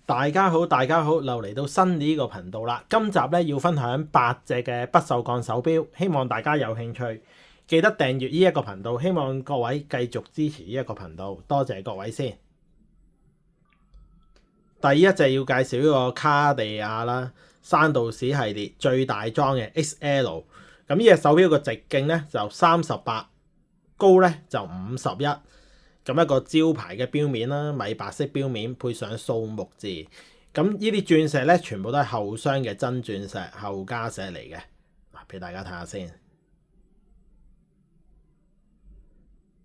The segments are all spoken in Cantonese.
大家好，大家好，又嚟到新呢個頻道啦。今集咧要分享8隻嘅不鏽鋼手錶，希望大家有興趣，記得訂閱呢一個頻道。希望各位繼續支持呢一個頻道，多謝各位先。第一隻要介紹呢個卡地亞啦，山道士系列最大裝嘅 XL。咁呢隻手錶個直徑咧就38，高咧就51。咁一個招牌嘅錶面啦，米白色錶面配上數目字。咁呢啲鑽石咧，全部都係後鑲嘅真鑽石後加石嚟嘅。嗱，俾大家睇下先。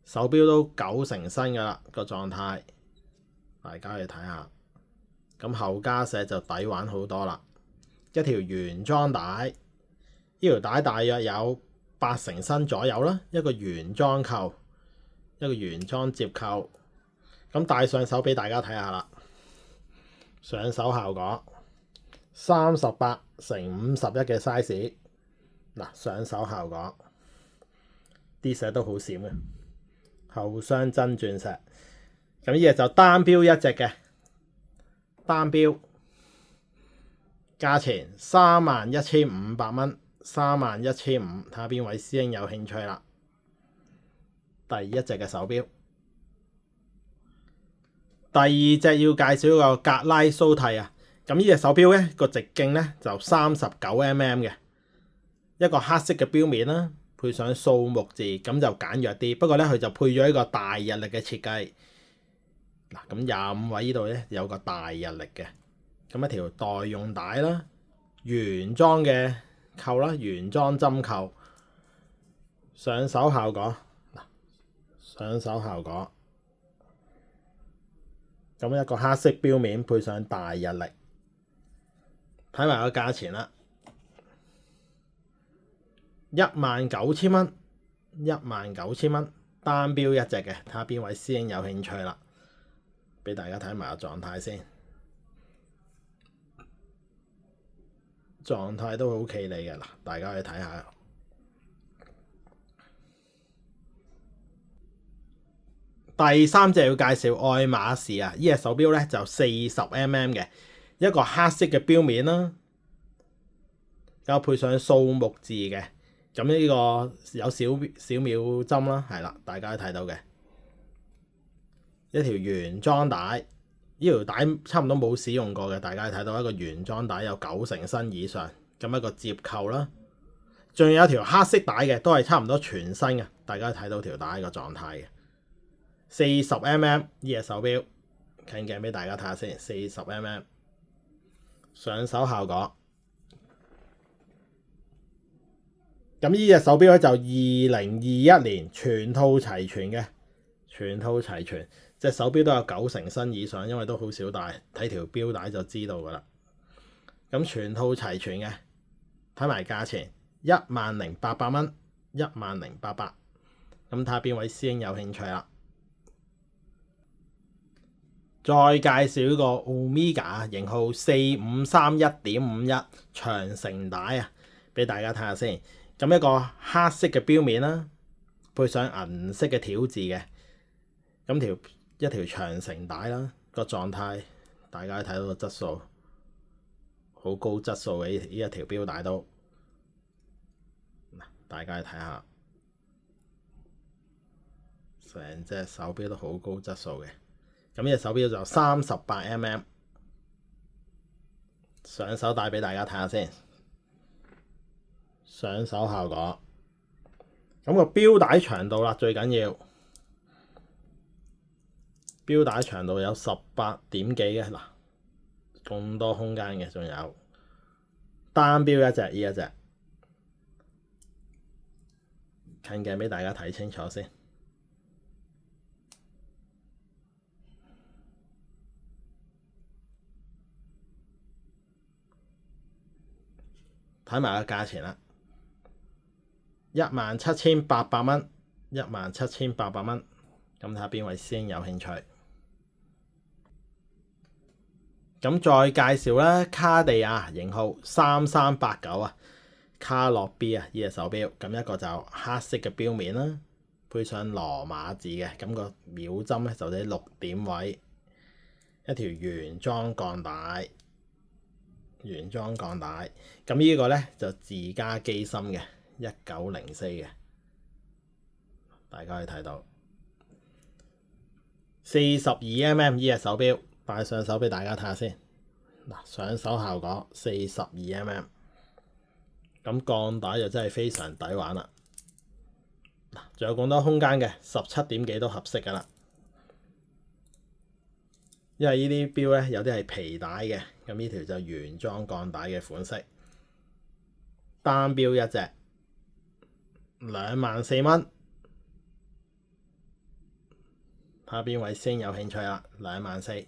手錶都9成新㗎啦，個狀態，大家去睇下。咁後加石就抵玩好多啦。一條原裝帶，呢條帶大約有8成新左右啦。一個原裝扣。一個原裝接扣，咁戴上手俾大家睇下啦。上手效果38×51嘅 size， 嗱，上手效果啲石都好閃嘅，後鑲真鑽石。咁呢隻就單錶一隻嘅，單錶價錢31,500蚊，31,500，睇下邊位師兄有興趣啦。第一隻嘅手錶，第二隻要介紹個格拉蘇蒂啊。咁呢隻手錶咧個直徑咧就39mm 嘅，一個黑色嘅錶面啦，配上數目字，咁就簡約啲。不過咧佢就配咗一個大日曆嘅設計。嗱，咁25位呢度咧有個大日曆嘅，咁一條代用帶啦，原裝嘅扣啦，原裝針扣，上手效果。上手效果，咁一個黑色錶面配上大日曆，睇埋個價錢啦，19,000蚊，19,000蚊，單錶一隻嘅，睇下邊位師兄有興趣啦，俾大家睇埋個狀態先，狀態都好企理嘅，嗱，大家去睇下。第三隻要介紹愛馬仕啊，呢隻手錶咧就40mm嘅，一個黑色嘅錶面啦，有配上數目字嘅，咁呢個有小秒針啦，係啦，大家都睇到嘅。一條原裝帶，呢條帶差唔多冇使用過嘅，大家睇到一個原裝帶有9成新以上，咁一個接扣啦，仲有一條黑色帶嘅，都係差唔多全新嘅，大家睇到條帶個狀態嘅。40mm 呢隻手錶，近鏡俾大家睇下先。40mm 上手效果，咁呢隻手錶咧就2021年全套齊全嘅，全套齊全，隻手錶都有9成新以上，因為都好少戴，睇條錶帶就知道噶啦。咁全套齊全嘅，睇埋價錢10,800蚊，10,800，咁睇下邊位師兄有興趣啦。再介紹呢個 Omega 型號4531.51長城帶啊，俾大家睇下先。咁一個黑色嘅錶面啦，配上銀色嘅條字嘅，咁一條長城帶啦，個狀態大家睇到個質素，好高質素嘅呢一條錶帶都，大家去睇下，成隻手錶都好高質素嘅。咁呢隻手錶就38mm，上手帶俾大家睇下先。上手效果，咁個錶帶長度啦，最緊要錶帶長度有18點幾嘅，嗱，咁多空間嘅，仲有單錶一隻，呢一隻近鏡俾大家睇清楚先。睇埋個價錢啦，17,800蚊，17,800蚊，咁睇下邊位師兄有興趣。咁再介紹啦，卡地亞型號3389啊，卡洛 B 啊，呢隻手錶，咁一個就黑色嘅錶面啦，配上羅馬字嘅，咁個秒針咧就喺6點位，一條原裝鋼帶，原裝鋼帶。咁呢個咧就自家機芯嘅1904嘅，大家可以睇到42mm 呢隻手錶，戴上手俾大家睇下先。嗱，上手效果42mm， 咁鋼帶就真係非常抵玩啦。嗱，仲有咁多空間嘅，17點幾都合適噶啦。因為呢啲錶咧有啲係皮帶嘅，咁呢條就原裝鋼帶嘅款式。單錶一隻24,000蚊，睇下邊位先有興趣啦，24,000。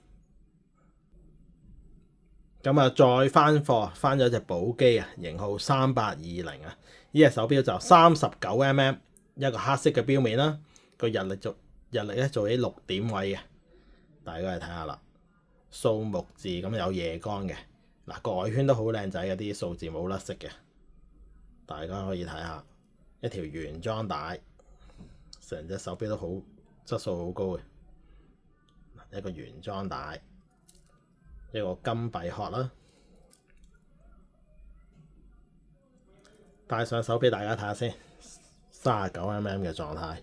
咁啊，再翻貨，翻咗隻寶璣啊，型號3820啊。呢隻手錶就39mm， 一個黑色嘅錶面啦，個日曆咧做起6點位嘅，大家嚟睇下啦。數目字咁有夜光嘅，嗱，個外圈都好靚仔嘅，啲數字冇甩色嘅，大家可以睇下。一條原裝帶，成隻手錶都好質素好高嘅，一個原裝帶。一個金幣殼啦，戴上手俾大家睇下先。39mm 嘅狀態，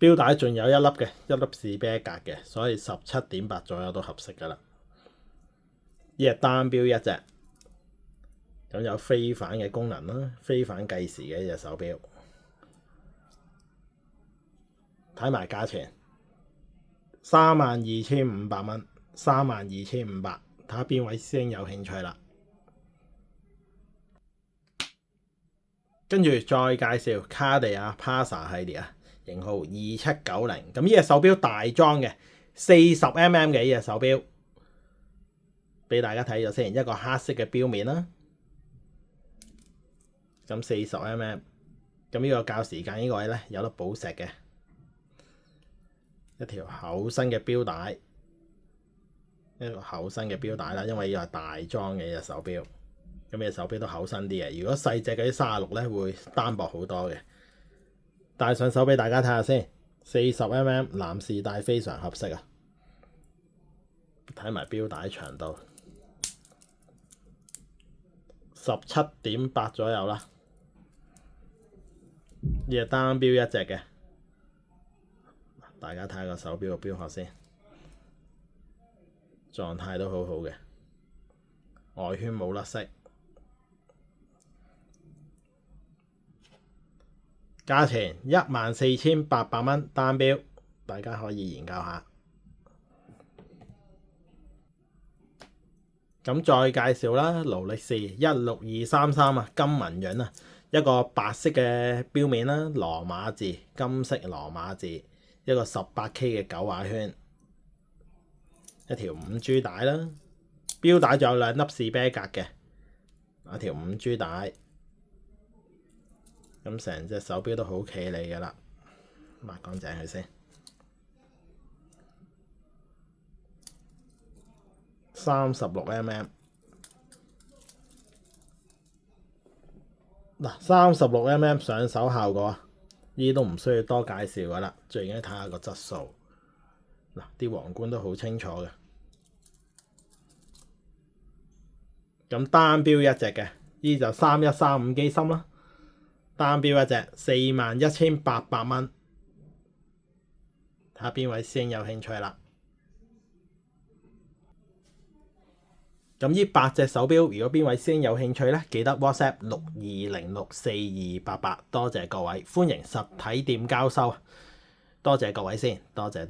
錶帶仲有一粒嘅，一粒士啤格嘅，所以17.8左右都合適噶啦。呢隻單錶一隻，咁有飛反嘅功能啦，飛反計時嘅一隻手錶。睇埋價錢。32,500蚊，32,500，睇下邊位師兄有興趣啦。跟住再介紹卡地亞 Pasa 系列啊，型號2790。咁呢隻手錶大裝嘅，40mm 嘅呢隻手錶，俾大家睇咗先。一個黑色嘅錶面啦，咁40mm。咁呢個較時間呢個位咧有粒寶石嘅。一條厚身嘅錶帶，一個厚身嘅錶帶啦，因為呢個係大裝嘅一隻手錶，咁呢隻手錶都厚身啲嘅。如果細隻嗰啲36咧，會單薄好多嘅。戴上手俾大家睇下先，40mm 男士戴非常合適啊！睇埋錶帶長度17.8左右啦，呢隻單錶一隻嘅。大家睇下個手錶個錶殼先，狀態都好好嘅，外圈冇甩色。價錢14,800蚊單錶，大家可以研究下。咁再介紹啦，勞力士16233啊，金紋樣啊，一個白色嘅錶面啦，羅馬字，金色羅馬字。一個 18K 嘅9畫圈，一條5G 帶啦，錶帶仲有2粒士啤格嘅，一條5G 帶，咁成隻手錶都好企理㗎啦，抹乾淨佢先。36mm， 嗱，36mm 上手效果。呢啲都唔需要多介紹㗎啦，最緊要睇下個質素。嗱，啲皇冠都好清楚嘅。咁單錶一隻嘅，呢就3135機芯啦。單錶一隻41,800蚊，睇下邊位師兄有興趣啦。咁呢8隻手錶，如果邊位師兄有興趣咧，記得 WhatsApp 62064288，多謝各位，歡迎實體店交收，多謝各位先，多謝。